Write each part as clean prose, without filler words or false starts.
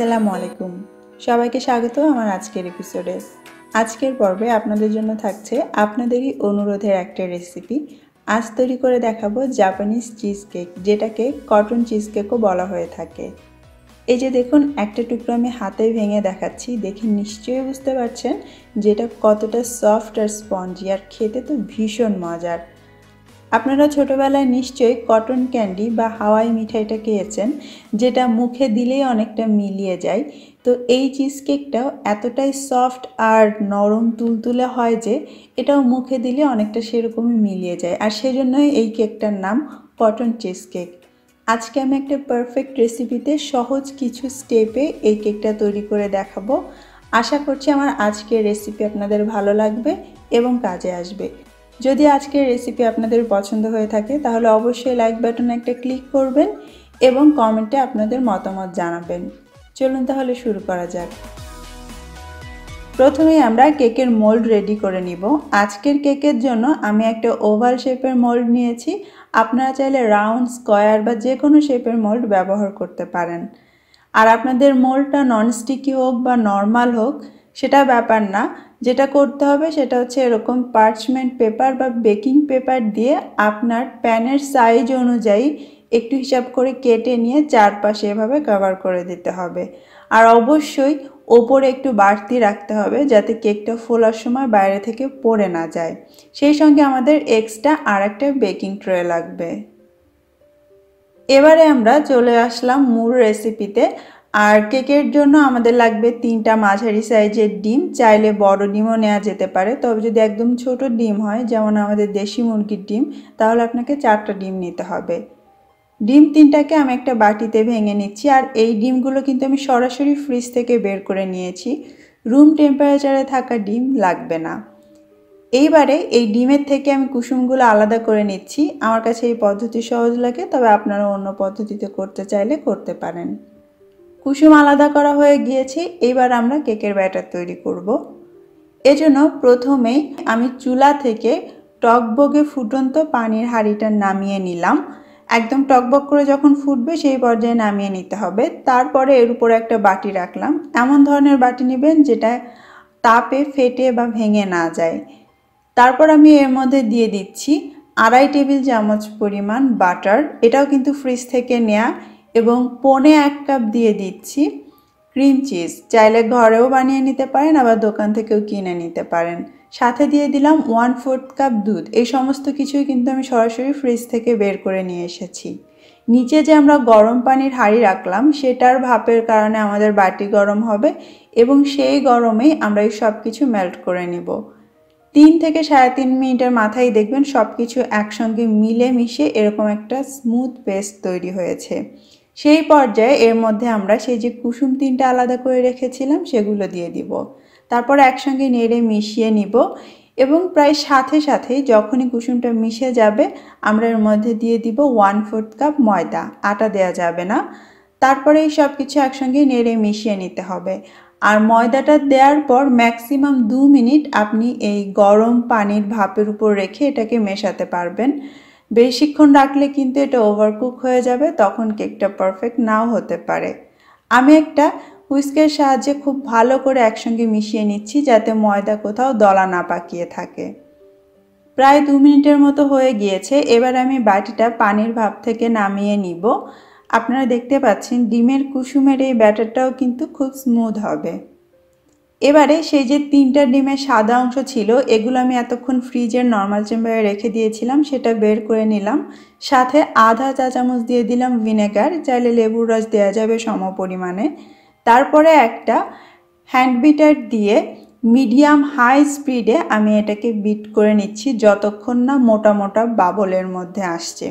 আসসালামু আলাইকুম। সবাইকে স্বাগত আমার আজকের এপিসোডে। আজকের পর্বে আপনাদের জন্য থাকছে আপনাদেরই অনুরোধের একটা রেসিপি। আজ তৈরি করে দেখাবো জাপানিজ চিজ কেক, যেটাকে কটন চিজ কেকও বলা হয়ে থাকে। এই যে দেখুন, একটা টুকরো আমি হাতে ভেঙে দেখাচ্ছি, দেখে নিশ্চয়ই বুঝতে পারছেন যেটা কতটা সফট আর স্পঞ্জি, আর খেতে তো ভীষণ মজার। আপনারা ছোটোবেলায় নিশ্চয়ই কটন ক্যান্ডি বা হাওয়াই মিঠাইটা খেয়েছেন, যেটা মুখে দিলেই অনেকটা মিলিয়ে যায়। তো এই চিজ কেকটাও এতটাই সফট আর নরম তুলতুলে হয় যে এটাও মুখে দিলে অনেকটা সেরকমই মিলিয়ে যায়, আর সেজন্যই এই কেকটার নাম কটন চিজ কেক। আজকে আমি একটা পারফেক্ট রেসিপিতে সহজ কিছু স্টেপে এই কেকটা তৈরি করে দেখাবো। আশা করছি আমার আজকের রেসিপি আপনাদের ভালো লাগবে এবং কাজে আসবে। যদি আজকের রেসিপি আপনাদের পছন্দ হয়ে থাকে তাহলে অবশ্যই লাইক বাটনে একটা ক্লিক করবেন এবং কমেন্টে আপনাদের মতামত জানাবেন। চলুন তাহলে শুরু করা যাক। প্রথমেই আমরা কেকের মোল্ড রেডি করে নিব। আজকের কেকের জন্য আমি একটা ওভাল শেপের মোল্ড নিয়েছি। আপনারা চাইলে রাউন্ড, স্কোয়ার বা যে কোনো শেপের মোল্ড ব্যবহার করতে পারেন। আর আপনাদের মোল্ডটা ননস্টিকি হোক বা নর্মাল হোক সেটা ব্যাপার না, যেটা করতে হবে সেটা হচ্ছে এরকম পার্চমেন্ট পেপার বা বেকিং পেপার দিয়ে আপনার প্যানের সাইজ অনুযায়ী একটু হিসাব করে কেটে নিয়ে চারপাশে এভাবে কভার করে দিতে হবে। আর অবশ্যই ওপরে একটু বাড়তি রাখতে হবে যাতে কেকটা ফোলার সময় বাইরে থেকে পড়ে না যায়। সেই সঙ্গে আমাদের এক্সট্রা আর একটা বেকিং ট্রে লাগবে। এবারে আমরা চলে আসলাম মূল রেসিপিতে। আর কেকের জন্য আমাদের লাগবে 3টা মাঝারি সাইজের ডিম। চাইলে বড় ডিমও নেওয়া যেতে পারে, তবে যদি একদম ছোট ডিম হয় যেমন আমাদের দেশি মুরগির ডিম, তাহলে আপনাকে 4টা ডিম নিতে হবে। ডিম 3টাকে আমি একটা বাটিতে ভেঙে নিচ্ছি। আর এই ডিমগুলো কিন্তু আমি সরাসরি ফ্রিজ থেকে বের করে নিয়েছি, রুম টেম্পারেচারে থাকা ডিম লাগবে না। এইবারে এই ডিমের থেকে আমি কুসুমগুলো আলাদা করে নিচ্ছি। আমার কাছে এই পদ্ধতি সহজ লাগে, তবে আপনারা অন্য পদ্ধতিতে করতে চাইলে করতে পারেন। কুসুম আলাদা করা হয়ে গিয়েছে। এইবার আমরা কেকের ব্যাটার তৈরি করব। এজন্য প্রথমেই আমি চুলা থেকে টকবগে ফুটন্ত পানির হাঁড়িটা নামিয়ে নিলাম। একদম টকবক করে যখন ফুটবে সেই পর্যায়ে নামিয়ে নিতে হবে। তারপরে এর উপরে একটা বাটি রাখলাম। এমন ধরনের বাটি নেবেন যেটা তাপে ফেটে বা ভেঙে না যায়। তারপর আমি এর মধ্যে দিয়ে দিচ্ছি 2.5 টেবিল চামচ পরিমাণ বাটার, এটাও কিন্তু ফ্রিজ থেকে নেয়া, এবং 1.25 কাপ দিয়ে দিচ্ছি ক্রিম চিজ। চাইলে ঘরেও বানিয়ে নিতে পারেন, আবার দোকান থেকেও কিনে নিতে পারেন। সাথে দিয়ে দিলাম 1/4 কাপ দুধ। এই সমস্ত কিছুই কিন্তু আমি সরাসরি ফ্রিজ থেকে বের করে নিয়ে এসেছি। নিচে যে আমরা গরম পানির হাঁড়ি রাখলাম সেটার ভাপের কারণে আমাদের বাটি গরম হবে, এবং সেই গরমেই আমরা এই সব কিছু মেল্ট করে নিব। 3 থেকে 3.5 মিনিটের মাথায় দেখবেন সব কিছু একসঙ্গে মিলে মিশে এরকম একটা স্মুথ পেস্ট তৈরি হয়েছে। সেই পর্যায়ে এর মধ্যে আমরা সেই যে কুসুম 3টা আলাদা করে রেখেছিলাম সেগুলো দিয়ে দিব। তারপর একসঙ্গে নেড়ে মিশিয়ে নিব, এবং প্রায় সাথে সাথেই যখনই কুসুমটা মিশে যাবে আমরা এর মধ্যে দিয়ে দিব 1/4 কাপ ময়দা। আটা দেওয়া যাবে না। তারপরে এই সব কিছু একসঙ্গে নেড়ে মিশিয়ে নিতে হবে। আর ময়দাটা দেওয়ার পর ম্যাক্সিমাম 2 মিনিট আপনি এই গরম পানির ভাপের উপর রেখে এটাকে মেশাতে পারবেন। বেশিক্ষণ রাখলে কিন্তু এটা ওভারকুক হয়ে যাবে, তখন কেকটা পারফেক্ট নাও হতে পারে। আমি একটা হুইস্কের সাহায্যে খুব ভালো করে একসঙ্গে মিশিয়ে নিচ্ছি যাতে ময়দা কোথাও দলা না পাকিয়ে থাকে। প্রায় 2 মিনিটের মতো হয়ে গিয়েছে। এবার আমি বাটিটা পানির ভাপ থেকে নামিয়ে নিব। আপনারা দেখতে পাচ্ছেন ডিমের কুসুমের এই ব্যাটারটাও কিন্তু খুব স্মুথ হবে। এবারে সেই যে 3টা ডিমের সাদা অংশ ছিল এগুলো আমি এতক্ষণ ফ্রিজের নর্মাল চেম্বারে রেখে দিয়েছিলাম, সেটা বের করে নিলাম। সাথে আধা চা চামচ দিয়ে দিলাম ভিনেগার, চাইলে লেবুর রস দেওয়া যাবে সম পরিমাণে। তারপরে একটা হ্যান্ড বিটার দিয়ে মিডিয়াম হাই স্পিডে আমি এটাকে বিট করে নিচ্ছি যতক্ষণ না মোটা মোটা বাবলের মধ্যে আসছে।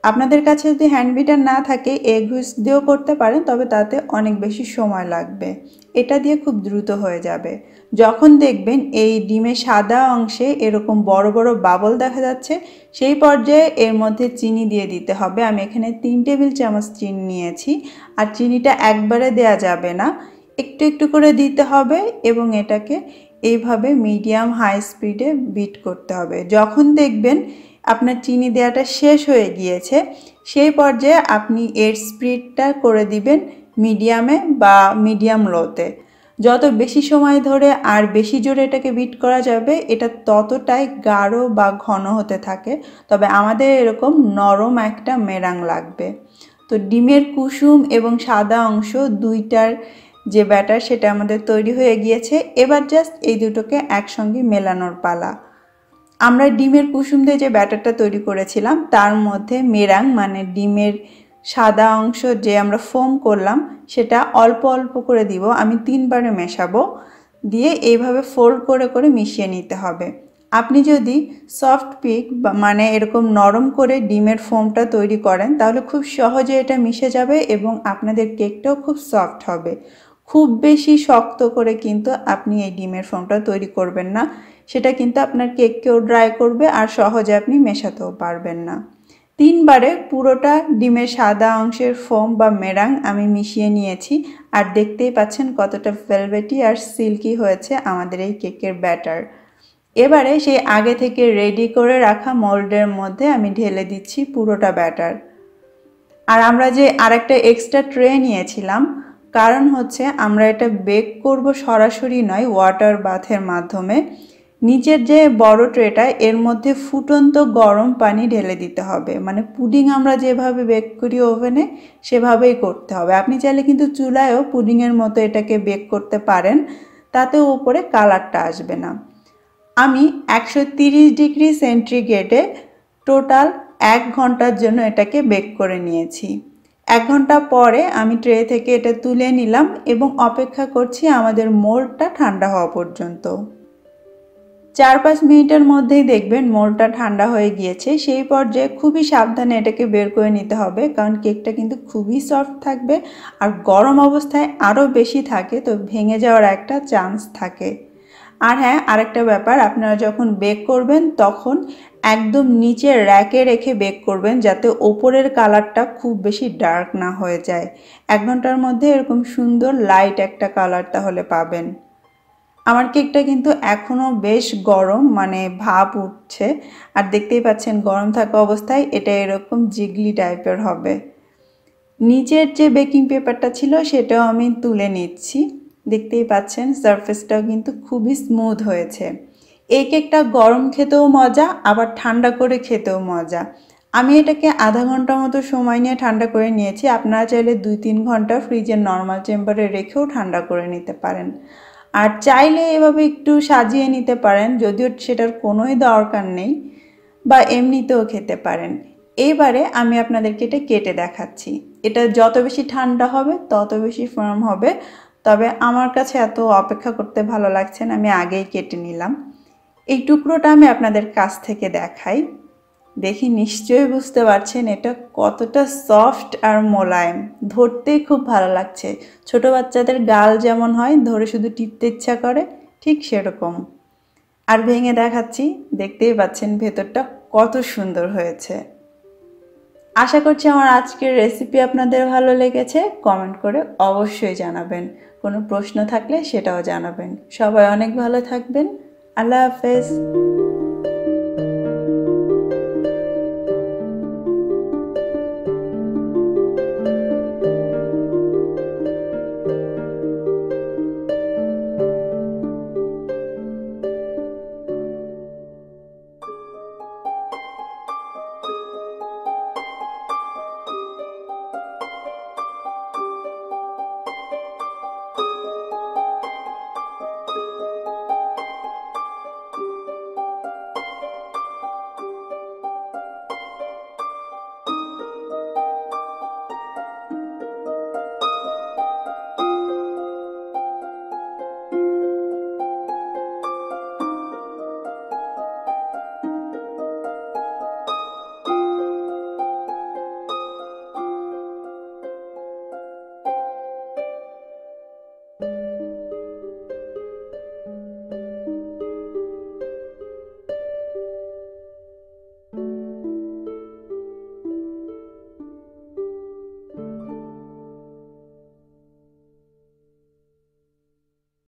আপনাদের কাছে যদি হ্যান্ড বিটার না থাকে এগ হুইস্ক দিয়েও করতে পারেন, তবে তাতে অনেক বেশি সময় লাগবে। এটা দিয়ে খুব দ্রুত হয়ে যাবে। যখন দেখবেন এই ডিমের সাদা অংশে এরকম বড় বড় বাবল দেখা যাচ্ছে সেই পর্যায়ে এর মধ্যে চিনি দিয়ে দিতে হবে। আমি এখানে 3 টেবিল চামচ চিনি নিয়েছি। আর চিনিটা একবারে দেয়া যাবে না, একটু একটু করে দিতে হবে, এবং এটাকে এইভাবে মিডিয়াম হাই স্পিডে বিট করতে হবে। যখন দেখবেন আপনার চিনি দেওয়াটা শেষ হয়ে গিয়েছে সেই পর্যায়ে আপনি এর স্পিডটা করে দিবেন মিডিয়ামে বা মিডিয়াম লোতে। যত বেশি সময় ধরে আর বেশি জোরে এটাকে বিট করা যাবে এটা ততটাই গাঢ় বা ঘন হতে থাকে। তবে আমাদের এরকম নরম একটা মেরাং লাগবে। তো ডিমের কুসুম এবং সাদা অংশ দুইটার যে ব্যাটার সেটা আমাদের তৈরি হয়ে গিয়েছে। এবার জাস্ট এই দুটোকে একসঙ্গে মেলানোর পালা। আমরা ডিমের কুসুম দিয়ে যে ব্যাটারটা তৈরি করেছিলাম তার মধ্যে মেরাং মানে ডিমের সাদা অংশ যে আমরা ফোম করলাম সেটা অল্প অল্প করে দিব। আমি 3 বারে মেশাবো, দিয়ে এইভাবে ফোল্ড করে করে মিশিয়ে নিতে হবে। আপনি যদি সফট পিক মানে এরকম নরম করে ডিমের ফোমটা তৈরি করেন তাহলে খুব সহজে এটা মিশে যাবে এবং আপনাদের কেকটাও খুব সফট হবে। খুব বেশি শক্ত করে কিন্তু আপনি এই ডিমের ফোমটা তৈরি করবেন না, সেটা কিন্তু আপনার কেককেও ড্রাই করবে আর সহজে আপনি মেশাতেও পারবেন না। 3 বারে পুরোটা ডিমের সাদা অংশের ফোম বা মেরাং আমি মিশিয়ে নিয়েছি আর দেখতেই পাচ্ছেন কতটা ভেলভেটি আর সিল্কি হয়েছে আমাদের এই কেকের ব্যাটার। এবারে সেই আগে থেকে রেডি করে রাখা মোল্ডের মধ্যে আমি ঢেলে দিচ্ছি পুরোটা ব্যাটার। আর আমরা যে আরেকটা এক্সট্রা ট্রে নিয়েছিলাম, কারণ হচ্ছে আমরা এটা বেক করব সরাসরি নয়, ওয়াটার বাথের মাধ্যমে। নিচের যে বড় ট্রেটা এর মধ্যে ফুটন্ত গরম পানি ঢেলে দিতে হবে। মানে পুডিং আমরা যেভাবে বেক করি ওভেনে সেভাবেই করতে হবে। আপনি চাইলে কিন্তু চুলায়ও পুডিংয়ের মতো এটাকে বেক করতে পারেন, তাতেও উপরে কালারটা আসবে না। আমি 130 ডিগ্রি সেন্টিগ্রেডে টোটাল 1 ঘন্টার জন্য এটাকে বেক করে নিয়েছি। 1 ঘন্টা পরে আমি ট্রে থেকে এটা তুলে নিলাম এবং অপেক্ষা করছি আমাদের মোল্ডটা ঠান্ডা হওয়া পর্যন্ত। 4-5 মিনিটের মধ্যেই দেখবেন মোল্ডটা ঠান্ডা হয়ে গিয়েছে। সেই পর্যায়ে খুবই সাবধানে এটাকে বের করে নিতে হবে, কারণ কেকটা কিন্তু খুবই সফট থাকবে আর গরম অবস্থায় আরও বেশি থাকে, তো ভেঙে যাওয়ার একটা চান্স থাকে। আর হ্যাঁ, আরেকটা ব্যাপার, আপনারা যখন বেক করবেন তখন একদম নিচে র্যাকে রেখে বেক করবেন যাতে ওপরের কালারটা খুব বেশি ডার্ক না হয়ে যায়। 1 ঘন্টার মধ্যে এরকম সুন্দর লাইট একটা কালার তাহলে পাবেন। আমার কেকটা কিন্তু এখনও বেশ গরম, মানে ভাপ উঠছে আর দেখতেই পাচ্ছেন গরম থাকা অবস্থায় এটা এরকম জিগলি টাইপের হবে। নিচের যে বেকিং পেপারটা ছিল সেটাও আমি তুলে নিচ্ছি। দেখতেই পাচ্ছেন সারফেসটাও কিন্তু খুবই স্মুথ হয়েছে। এই কেকটা গরম খেতেও মজা, আবার ঠান্ডা করে খেতেও মজা। আমি এটাকে আধা ঘন্টা মতো সময় নিয়ে ঠান্ডা করে নিয়েছি। আপনারা চাইলে 2-3 ঘন্টা ফ্রিজের নর্মাল চেম্বারে রেখেও ঠান্ডা করে নিতে পারেন। আর চাইলে এভাবে একটু সাজিয়ে নিতে পারেন, যদিও সেটার কোনোই দরকার নেই, বা এমনিতেও খেতে পারেন। এইবারে আমি আপনাদেরকে এটা কেটে দেখাচ্ছি। এটা যত বেশি ঠান্ডা হবে তত বেশি ফার্ম হবে, তবে আমার কাছে এত অপেক্ষা করতে ভালো লাগছে না, আমি আগেই কেটে নিলাম। এই টুকরোটা আমি আপনাদের কাছ থেকে দেখাই। দেখি নিশ্চয়ই বুঝতে পারছেন এটা কতটা সফট আর মোলায়েম, ধরতেই খুব ভালো লাগছে। ছোট বাচ্চাদের গাল যেমন হয় ধরে শুধু টিপতে ইচ্ছা করে, ঠিক সেরকম। আর ভেঙে দেখাচ্ছি, দেখতেই পাচ্ছেন ভেতরটা কত সুন্দর হয়েছে। আশা করছি আমার আজকের রেসিপি আপনাদের ভালো লেগেছে। কমেন্ট করে অবশ্যই জানাবেন, কোনো প্রশ্ন থাকলে সেটাও জানাবেন। সবাই অনেক ভালো থাকবেন। আল্লাহ হাফেজ।